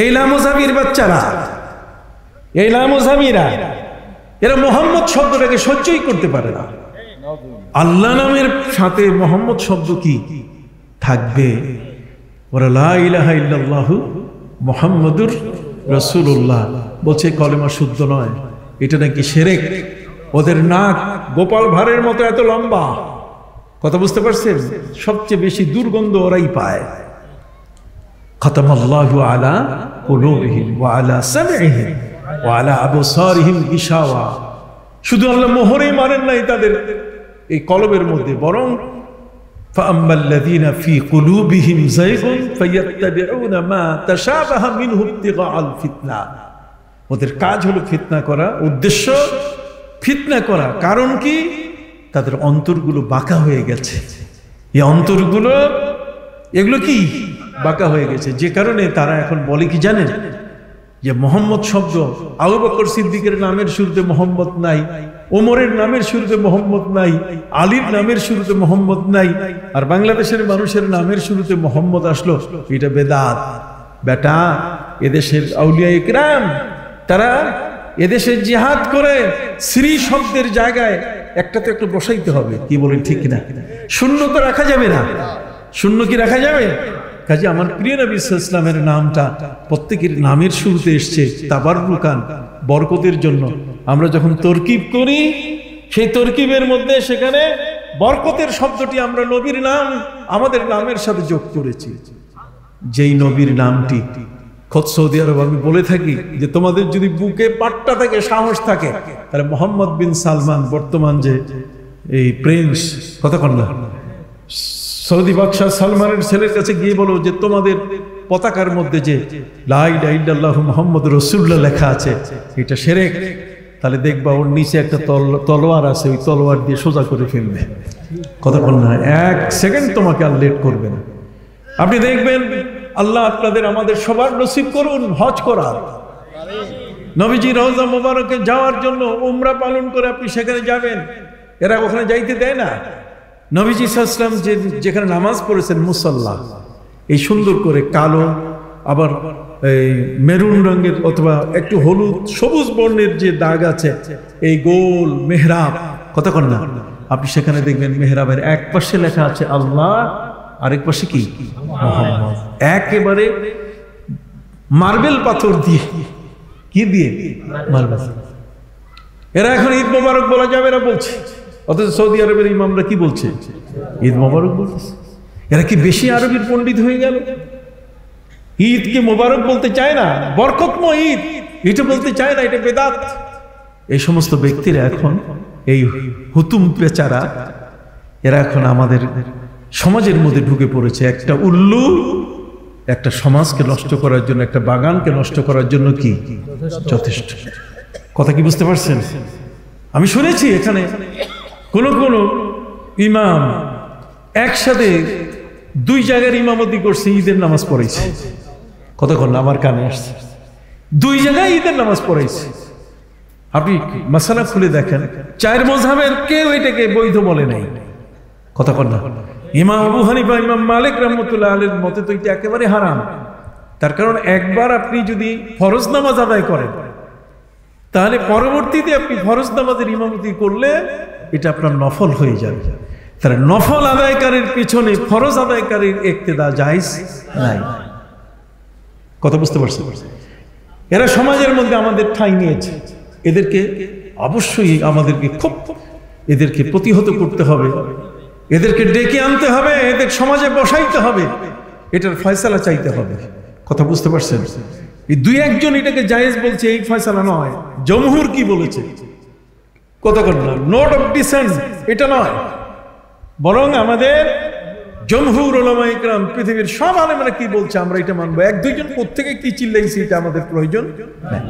এই লামুজামির বাচ্চারা, এই লামুজামিরা, এরা মোহাম্মদ শব্দটাকে সহ্যই করতে পারে না। আল্লাহ নামের সাথে মোহাম্মদ শব্দ কি থাকবে? ওরা লা ইলাহা ইল্লাল্লাহু মুহাম্মাদুর রাসূলুল্লাহ বলছে কলেমা শুদ্ধ নয়, এটা নাকি শিরক। ওদের নাক গোপাল ভাঁড়ের মতো এত লম্বা, কথা বুঝতে পারছেন? সবচেয়ে বেশি দুর্গন্ধ ওরাই পায়। খাতামাল্লাহু আলা কুলুবিহিম ওয়া আলা সামইহিম ওয়া আলা আবসারিহিম গিশাওয়া। শুধু আল্লাহ মোহরেই মারেন নাই তাদের এই কলবের মধ্যে, বরং ফাআম্মাল্লাযীনা ফী কুলুবিহিম যায়গুন ফায়াত্তাবিউনা মা তাশাবাহা মিনহু ইবতিগাআল ফিতনা। ওদের কাজ হলো ফিতনা করা, উদ্দেশ্য ফিতনা করা। কারণ কি? তাদের অন্তরগুলো বাঁকা হয়ে গেছে। এই অন্তরগুলো এগুলো কি বাঁকা হয়ে গেছে, যে কারণে তারা এখন বলে কি জানেন? যে মোহাম্মদ শব্দ আবু বকর সিদ্দিকের নামের শুরুতে মোহাম্মদ নাই, ওমরের নামের শুরুতে মোহাম্মদ নাই, আলীর নামের শুরুতে মোহাম্মদ নাই, আর বাংলাদেশের মানুষের নামের শুরুতে মোহাম্মদ আসলো, এটা বেদাত। বেটা, এদেশের আউলিয়া ইকরাম তারা এদেশে জিহাদ করে শ্রী শব্দের জায়গায় একটা তো একটু বসাইতে হবে, কি বলেন ঠিক না? শূন্য তো রাখা যাবে না, শূন্য কি রাখা যাবে? কাজে আমার প্রিয় নবী সাল্লাল্লাহু আলাইহি ওয়াসাল্লামের নামটা প্রত্যেকের নামের শুরুতে এসছে তাবাররুকান, বরকতের জন্য। আমরা যখন তরকিব করি, সেই তরকিবের মধ্যে সেখানে বরকতের শব্দটি আমরা নবীর নাম আমাদের নামের সাথে যোগ করেছি। যেই নবীর নামটি খোদ সৌদি আরব আমি বলে থাকি যে তোমাদের যদি বুকে পাট্টা থাকে, সাহস থাকে, তাহলে মোহাম্মদ বিন সালমান বর্তমান যে এই প্রিন্স, কথা কন না, সৌদি বাদশাহ সালমানের ছেলের কাছে গিয়ে বলো যে তোমাদের পতাকার মধ্যে যে লা ইলাহা ইল্লাল্লাহু মুহাম্মাদুর রাসূলুল্লাহ লেখা আছে এটা শিরক। তাহলে দেখবা ওর নিচে একটা তলোয়ার আছে, ওই তলোয়ার দিয়ে সোজা করে ফেলবে, কথা বল না, এক সেকেন্ড তোমাকে আর লেট করবে না। আপনি দেখবেন আল্লাহ আপনাদের আমাদের সবার নসিব করুন হজ করার, নবীজি রওজা মুবারকে যাওয়ার জন্য উমরা পালন করে আপনি সেখানে যাবেন। এরা ওখানে যাইতে দেয় না। নবীজি সাল্লাল্লাহু আলাইহি ওয়াসাল্লাম যেখানে নামাজ পড়েছেন মুসাল্লা, এই সুন্দর করে কালো আবার এই মেরুন রঙের অথবা একটু হলুদ সবুজ বর্ণের যে দাগ আছে, এই গোল মেহরাব, কথা কন না, আপনি সেখানে দেখবেন মেহরাবের এক পাশে লেখা আছে আল্লাহ, আরেক পাশে কি মুহাম্মদ। একেবারে মার্বেল পাথর দিয়ে, কি দিয়ে? মার্বেল। এরা এখন ঈদ মোবারক বলা যাবে না বলছে, অথচ সৌদি আরবের ইমামরা কি বলছে? ঈদ মোবারক বলতেছে। এরা কি বেশি আরবির পণ্ডিত হয়ে গেল? ঈদকে মোবারক বলতে চায় না, বরকতময় ঈদ এটা বলতে চায় না, এটা বেদাত। এই সমস্ত ব্যক্তিরা এখন এই হুতুম বেচারা, এরা এখন আমাদের সমাজের মধ্যে ঢুকে পড়েছে। একটা উল্লু একটা সমাজকে নষ্ট করার জন্য, একটা বাগানকে নষ্ট করার জন্য কি যথেষ্ট। কথা কি বুঝতে পারছেন? আমি শুনেছি এখানে কোন কোন ইমাম একসাথে দুই জায়গার ইমামতি করছে, ঈদের নামাজ পড়াইছে, কতক্ষণ আমার কানে আসছে, দুই জায়গায় ঈদের নামাজ পড়াইছে। আপনি মাসালা খুলে দেখেন, চার মাযহাবের কেউ এটাকে বৈধ বলে নাই, কতক্ষণ না। ইমাম আবু হানিফা, ইমাম মালিক রাহমাতুল্লাহ আলাইহির মতে তো এটা একেবারে হারাম। তার কারণ একবার আপনি যদি ফরজ নামাজ আদায় করেন, তাহলে পরবর্তীতে আপনি ফরজ নামাজের ইমামতি করলে এটা আপনার নফল হয়ে যাবে। তাহলে নফল আদায়কারীর পিছনে ফরজ আদায়কারীর ইক্তেদা জায়েজ নাই। কথা বুঝতে পারছেন? এরা সমাজের মধ্যে আমাদের ঠাঁই নিয়েছে, এদেরকে অবশ্যই আমাদেরকে খুব এদেরকে প্রতিহত করতে হবে, এদেরকে ডেকে আনতে হবে, এদের সমাজে বসাইতে হবে, এটার ফয়সালা চাইতে হবে। কথা বুঝতে পারছেন? এই দুই একজন এটাকে জায়েজ বলছে, এই ফয়সালা নয়। জমহুর কি বলেছে? কথা বল না, নোট অফ ডিসেন্ট এটা নয়, বরং আমাদের জমহুর উলামা ইকরাম, পৃথিবীর সব আলেমরা কি বলছে আমরা এটা মানবো। এক দুইজন প্রত্যেকে কি চিল্লাইছে এটা আমাদের প্রয়োজন নাই।